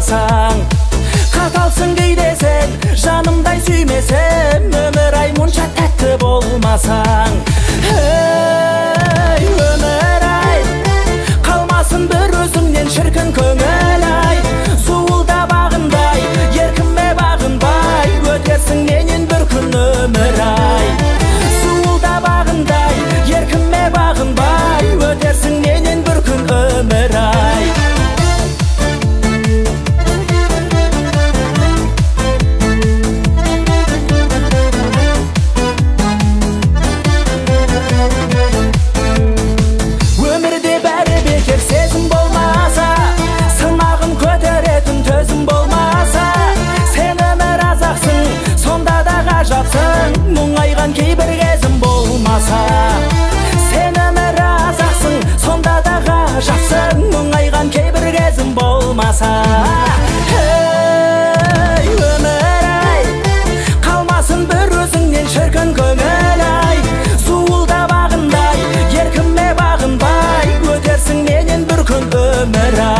болмасаң. Қаталсың кейде сен, жанымдай сүймесем, өмір ай мұнша тәтті болмасаң. Ей, өмір ай, қалмасын бір өзіңнен шіркін көңіл ай. Суылда бағындай, еркіме бағынбай, өтерсің менен бір күн өмір ай. Суылда бағындай, еркіме бағынбай, өтерсің менен бір күн өмір ай. Өмірде бәрі бекер сезім болмаса, сынағын көтеретін төзім болмаса, сен өмір азақсың, сонда да ғажапсың, мұңайған кейбір кезім болмаса. Сен өмір азақсың, сонда да ғажапсың, мұңайған кейбір кезім болмаса. Ей, өмір ай, қалмасын бір өзіңнен шіркін көңіл ай. Суылда бағындай, еркіме бағынбай, өтерсің менен бір күн өмір ай.